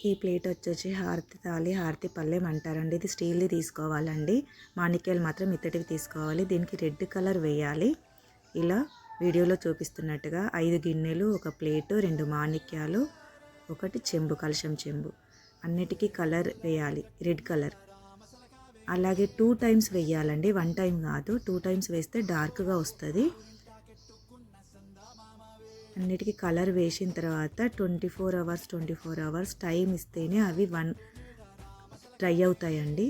ఈ ప్లేట్ వచ్చేసి హారతి తాలి హారతి పళ్ళెం అంటారండి. ఇది స్టీల్ది తీసుకోవాలండి. మాణిక్యాలు మాత్రం ఇత్తడివి తీసుకోవాలి. దీనికి రెడ్ కలర్ వేయాలి. ఇలా వీడియోలో చూపిస్తున్నట్టుగా 5 గిన్నెలు, ఒక ప్లేటు, 2 మాణిక్యాలు, ఒకటి చెంబు, కలశం చెంబు, అన్నిటికీ కలర్ వేయాలి, రెడ్ కలర్. అలాగే 2 టైమ్స్ వేయాలండి, 1 టైం కాదు. 2 టైమ్స్ వేస్తే డార్క్గా వస్తుంది. అన్నిటికీ కలర్ వేసిన తర్వాత 24 అవర్స్ టైం ఇస్తేనే అవి డ్రై అవుతాయండి.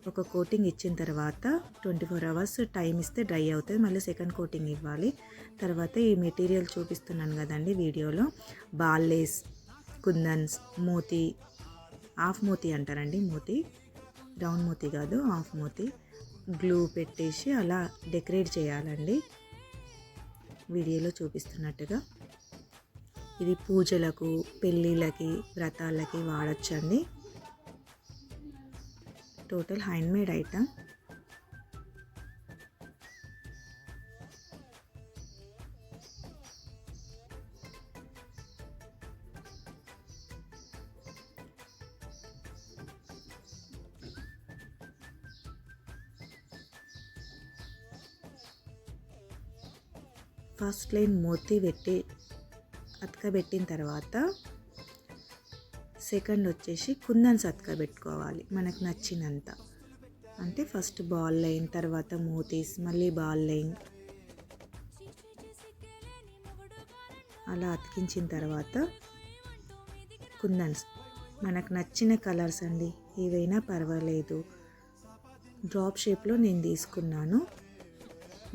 ఒక కోటింగ్ ఇచ్చిన తర్వాత 24 అవర్స్ టైం ఇస్తే డ్రై అవుతుంది. మళ్ళీ సెకండ్ కోటింగ్ ఇవ్వాలి. తర్వాత ఈ మెటీరియల్ చూపిస్తున్నాను కదండి వీడియోలో, బాల్ లేస్, కుందన్స్, మోతీ, హాఫ్ మోతీ అంటారండి, మోతీ రౌండ్ మోతీ కాదు, హాఫ్ మోతీ గ్లూ పెట్టేసి అలా డెకరేట్ చేయాలండి వీడియోలో చూపిస్తున్నట్టుగా. ఇది పూజలకు, పెళ్ళిళ్ళకి, వ్రతాలకి వాడచ్చండి. Total handmade item. First line మోతీ పెట్టి అతకబెట్టిన తర్వాత సెకండ్ వచ్చేసి కుందన్స్ అతకబెట్టుకోవాలి మనకు నచ్చినంత. అంటే ఫస్ట్ బాల్ లైన్, తర్వాత మోతీస్, మళ్ళీ బాల్ లైన్, అలా అతికించిన తర్వాత కుందన్స్ మనకు నచ్చిన కలర్స్ అండి, ఏవైనా పర్వాలేదు. డ్రాప్ షేప్లో నేను తీసుకున్నాను.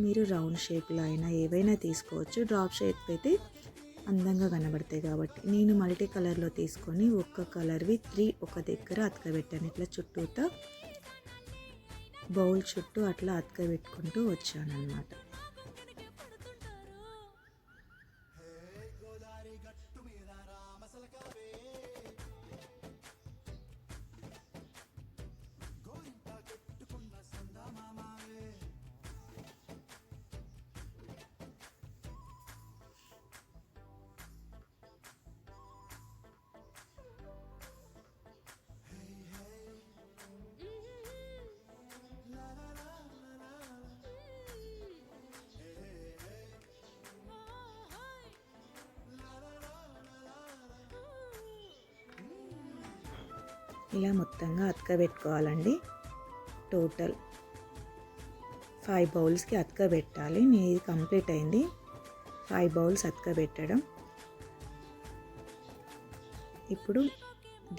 మీరు రౌండ్ షేప్లో అయినా ఏవైనా తీసుకోవచ్చు. డ్రాప్ షేప్ అయితే అందంగా కనబడతాయి కాబట్టి నేను మల్టీ కలర్లో తీసుకొని ఒక్క కలర్వి 3 ఒక దగ్గర అతకబెట్టాను. ఇట్లా చుట్టూతో బౌల్ చుట్టూ అట్లా అతకబెట్టుకుంటూ వచ్చాను అన్నమాట. ఇలా మొత్తంగా అతకబెట్టుకోవాలండి. టోటల్ 5 బౌల్స్కి అతకబెట్టాలి. ఇది కంప్లీట్ అయింది, 5 బౌల్స్ అతకబెట్టడం. ఇప్పుడు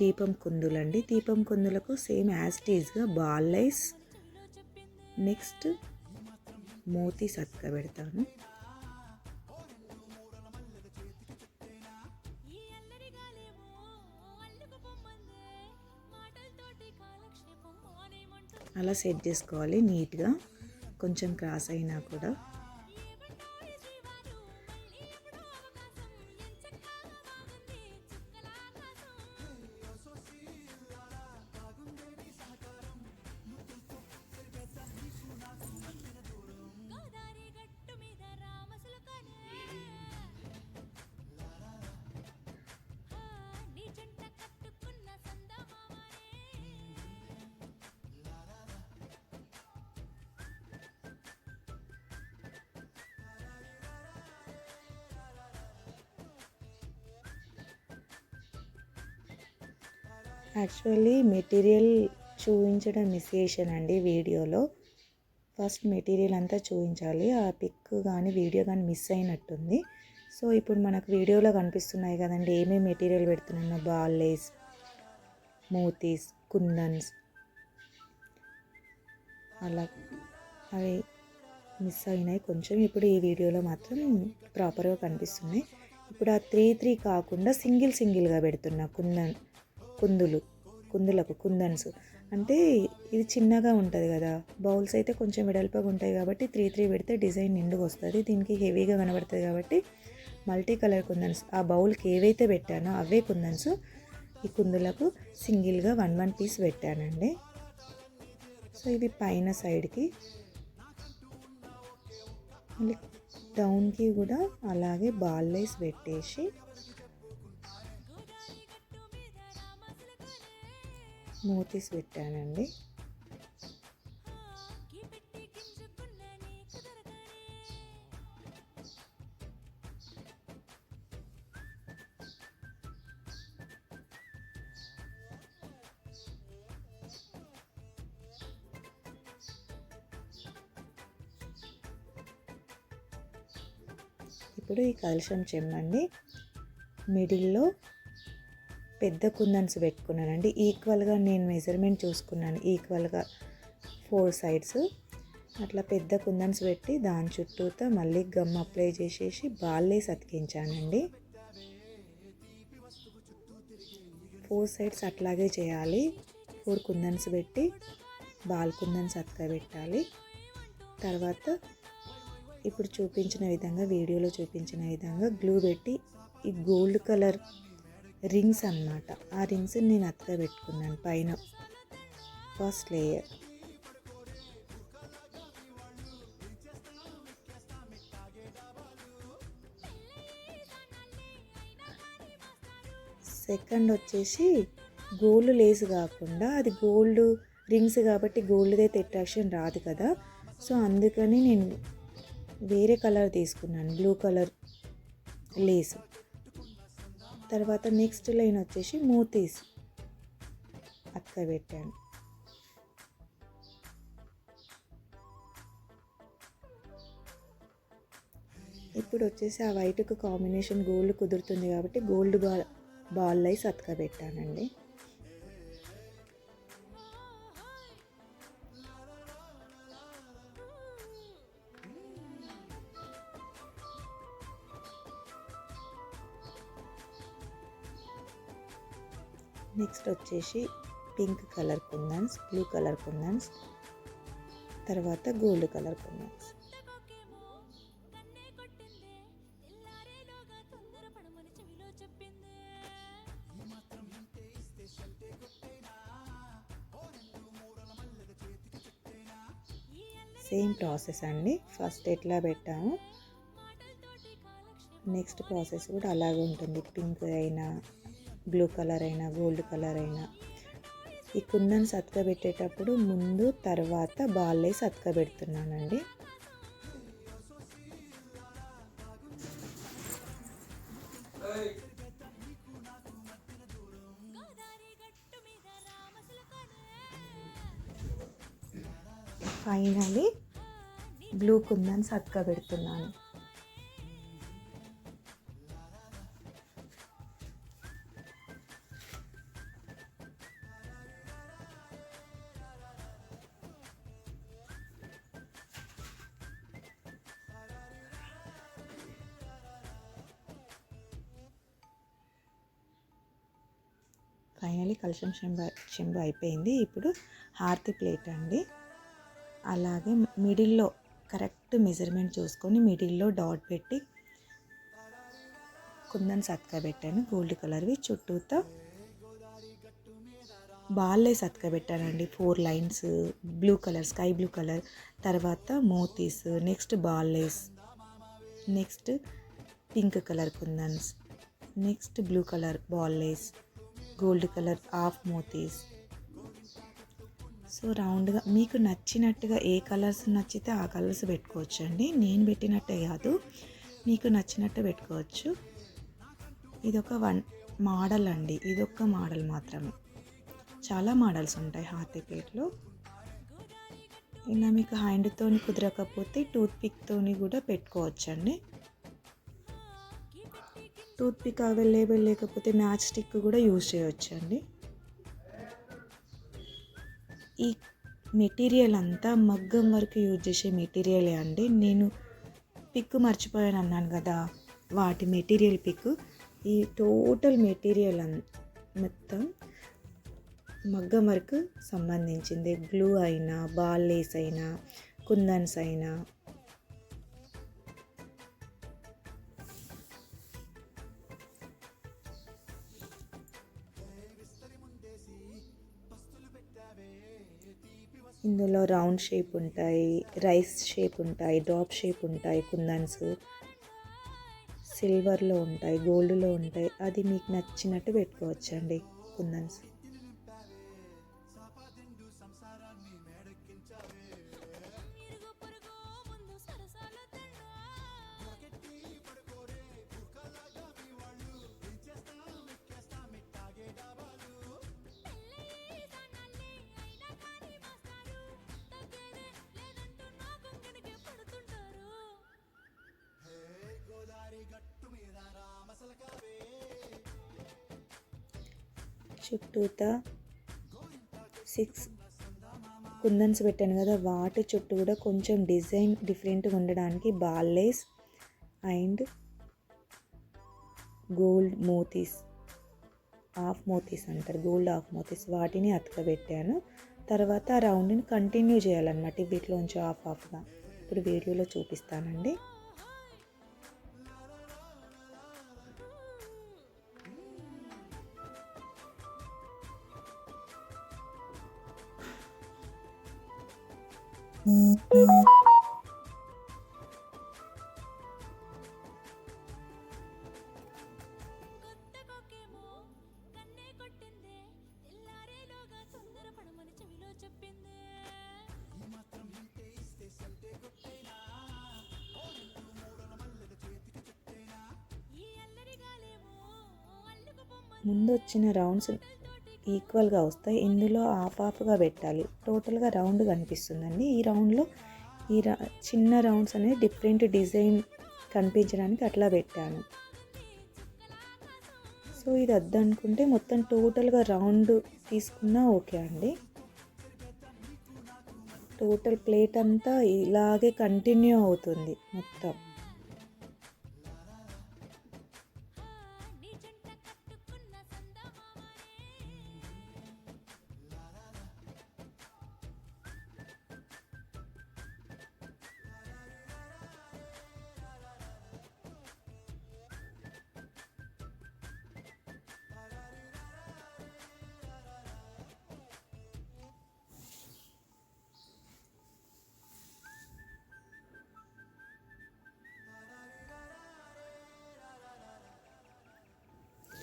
దీపం కుందులండి. దీపం కుందులకు సేమ్ యాజ్ టీజ్గా బాల్ లైస్, నెక్స్ట్ మోతీస్ అతకబెడతాను. అలా సెట్ చేసుకోవాలి నీట్గా, కొంచెం క్రాస్ అయినా కూడా. యాక్చువల్లీ మెటీరియల్ చూపించడం మిస్ చేశానండి వీడియోలో. ఫస్ట్ మెటీరియల్ అంతా చూపించాలి, ఆ పిక్ కానీ వీడియో కానీ మిస్ అయినట్టుంది. సో ఇప్పుడు మనకు వీడియోలో కనిపిస్తున్నాయి కదండి ఏమేమి మెటీరియల్ పెడుతున్నాను. బాల్ లేస్, మోతీస్, కుందన్స్, అలా అవి మిస్ అయినాయి కొంచెం. ఇప్పుడు ఈ వీడియోలో మాత్రం ప్రాపర్గా కనిపిస్తున్నాయి. ఇప్పుడు ఆ 3 కాకుండా సింగిల్గా పెడుతున్నా కుందన్స్. అంటే ఇది చిన్నగా ఉంటుంది కదా, బౌల్స్ అయితే కొంచెం వెడల్పుగా ఉంటాయి కాబట్టి 3 పెడితే డిజైన్ నిండుగా వస్తుంది. దీనికి హెవీగా కనబడుతుంది కాబట్టి మల్టీ కలర్ కుందన్స్, ఆ బౌల్కి ఏవైతే పెట్టానో అవే కుందన్స్ ఈ కుందులకు సింగిల్గా 1 పీస్ పెట్టానండి. సో ఇవి పైన సైడ్కి, మళ్ళీ డౌన్కి కూడా అలాగే బాల్ లైస్ పెట్టేసి మోతీస్ పెట్టానండి. ఇప్పుడు ఈ కలశం చెంబండి మిడిల్లో పెద్ద కుందన్స్ పెట్టుకున్నానండి. ఈక్వల్గా నేను మెజర్మెంట్ చూసుకున్నాను, ఈక్వల్గా 4 సైడ్స్ అట్లా పెద్ద కుందన్స్ పెట్టి దాని చుట్టూతో మళ్ళీ గమ్ అప్లై చేసేసి బాల్లేసి అతికించానండి. 4 సైడ్స్ అట్లాగే చేయాలి. 4 కుందన్స్ పెట్టి బాల్ కుందన్స్ అతకబెట్టాలి. తర్వాత ఇప్పుడు చూపించిన విధంగా, వీడియోలో చూపించిన విధంగా గ్లూ పెట్టి ఈ గోల్డ్ కలర్ రింగ్స్ అన్నమాట, ఆ రింగ్స్ నేను అతకబెట్టుకున్నాను పైన ఫస్ట్ లేయర్. సెకండ్ వచ్చేసి గోల్డ్ లేస్ కాకుండా అది గోల్డ్ రింగ్స్ కాబట్టి గోల్డ్దే అట్రాక్షన్ రాదు కదా, సో అందుకని నేను వేరే కలర్ తీసుకున్నాను, బ్లూ కలర్ లేస్. తర్వాత నెక్స్ట్ లైన్ వచ్చేసి మోతీస్ అతకబెట్టాను. ఇప్పుడు వచ్చేసి ఆ వైట్కు కాంబినేషన్ గోల్డ్ కుదురుతుంది కాబట్టి గోల్డ్ బాల్ లైస్ అతకబెట్టానండి. నెక్స్ట్ వచ్చేసి పింక్ కలర్ కుందన్స్, బ్లూ కలర్ కుందన్స్, తర్వాత గోల్డ్ కలర్ కుందన్స్. సేమ్ ప్రాసెస్ అండి, ఫస్ట్ ఎట్లా పెట్టాము నెక్స్ట్ ప్రాసెస్ కూడా అలాగే ఉంటుంది. పింక్ అయినా, బ్లూ కలర్ అయినా, గోల్డ్ కలర్ అయినా. ఈ కుందన్స్ అతకబెట్టేటప్పుడు ముందు తర్వాత బాల్ వేసి అతకబెడుతున్నానండి. ఫైనలీ బ్లూ కుందన్స్ అతకబెడుతున్నాను. ఫైనలీ కలశం చెంబు అయిపోయింది. ఇప్పుడు హారతి ప్లేట్ అండి. అలాగే మిడిల్లో కరెక్ట్ మెజర్మెంట్ చూసుకొని మిడిల్లో డాట్ పెట్టి కుందన్స్ అతకబెట్టాను గోల్డ్ కలర్వి. చుట్టూతో బాల్లేసి అతకబెట్టానండి 4 lines, blue colour, sky blue colour, తర్వాత మోతీస్, నెక్స్ట్ బాల్లేస్, next pink colour kundans, next blue colour బాల్లేస్, గోల్డ్ కలర్ హాఫ్ మోతీస్. సో రౌండ్గా మీకు నచ్చినట్టుగా ఏ కలర్స్ నచ్చితే ఆ కలర్స్ పెట్టుకోవచ్చు అండి. నేను పెట్టినట్టే కాదు, మీకు నచ్చినట్టు పెట్టుకోవచ్చు. ఇదొక మోడల్ అండి, ఇదొక మోడల్ మాత్రమే. చాలా మోడల్స్ ఉంటాయి హారతి ప్లేట్లో. ఇలా మీకు హ్యాండ్తో కుదరకపోతే టూత్ పిక్తో కూడా పెట్టుకోవచ్చండి. టూత్ పిక్ అవైలబుల్ లేకపోతే మ్యాచ్ స్టిక్ కూడా యూజ్ చేయవచ్చండి. ఈ మెటీరియల్ అంతా మగ్గం వరకు యూజ్ చేసే మెటీరియలే అండి. నేను పిక్ మర్చిపోయాను అన్నాను కదా, వాటి మెటీరియల్ పిక్. ఈ టోటల్ మెటీరియల్ మొత్తం మగ్గం వరకు సంబంధించింది. గ్లూ అయినా, బాల్ లేస్ అయినా, కుందన్స్ అయినా. ఇందులో రౌండ్ షేప్ ఉంటాయి, రైస్ షేప్ ఉంటాయి, డ్రాప్ షేప్ ఉంటాయి కుందన్స్. సిల్వర్లో ఉంటాయి, గోల్డ్లో ఉంటాయి. అది మీకు నచ్చినట్టు పెట్టుకోవచ్చండి కుందన్స్. చుట్టూతా 6 కుందన్స్ పెట్టాను కదా, వాటి చుట్టూ కూడా కొంచెం డిజైన్ డిఫరెంట్గా ఉండడానికి బాల్ అండ్ గోల్డ్ మోతీస్, హాఫ్ మోతీస్ అంటారు, గోల్డ్ హాఫ్ మోతీస్, వాటిని అతకబెట్టాను. తర్వాత ఆ రౌండ్ని కంటిన్యూ చేయాలన్నమాట వీటిలోంచి హాఫ్గా. ఇప్పుడు వీడియోలో చూపిస్తానండి. ముందు వచ్చిన రౌండ్స్ ఈక్వల్గా వస్తాయి, ఇందులో హాఫ్గా పెట్టాలి, టోటల్గా రౌండ్ కనిపిస్తుందండి. ఈ రౌండ్లో చిన్న రౌండ్స్ అనేది డిఫరెంట్ డిజైన్ కనిపించడానికి అట్లా పెట్టాను. సో ఇది వద్దనుకుంటే మొత్తం టోటల్గా రౌండ్ తీసుకున్నా ఓకే అండి. టోటల్ ప్లేట్ అంతా ఇలాగే కంటిన్యూ అవుతుంది మొత్తం.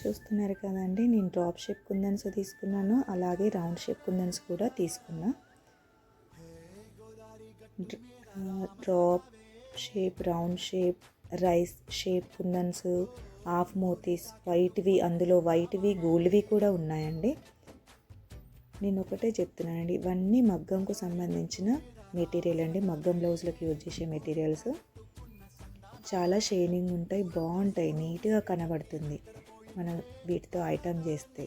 చూస్తున్నారు కదండి, నేను డ్రాప్ షేప్ కుందన్స్ తీసుకున్నాను, అలాగే రౌండ్ షేప్ కుందన్స్ కూడా తీసుకున్నా. Drop shape, round shape, rice shape kundans, half మోతీస్, వైట్వి, అందులో వైట్వి గోల్డ్వి కూడా ఉన్నాయండి. నేను ఒకటే చెప్తున్నానండి, ఇవన్నీ మగ్గంకు సంబంధించిన మెటీరియల్ అండి, మగ్గం బ్లౌజ్లకు యూజ్ చేసే మెటీరియల్స్. చాలా షైనింగ్ ఉంటాయి, బాగుంటాయి, నీట్గా కనబడుతుంది మనం వీటితో ఐటమ్ చేస్తే.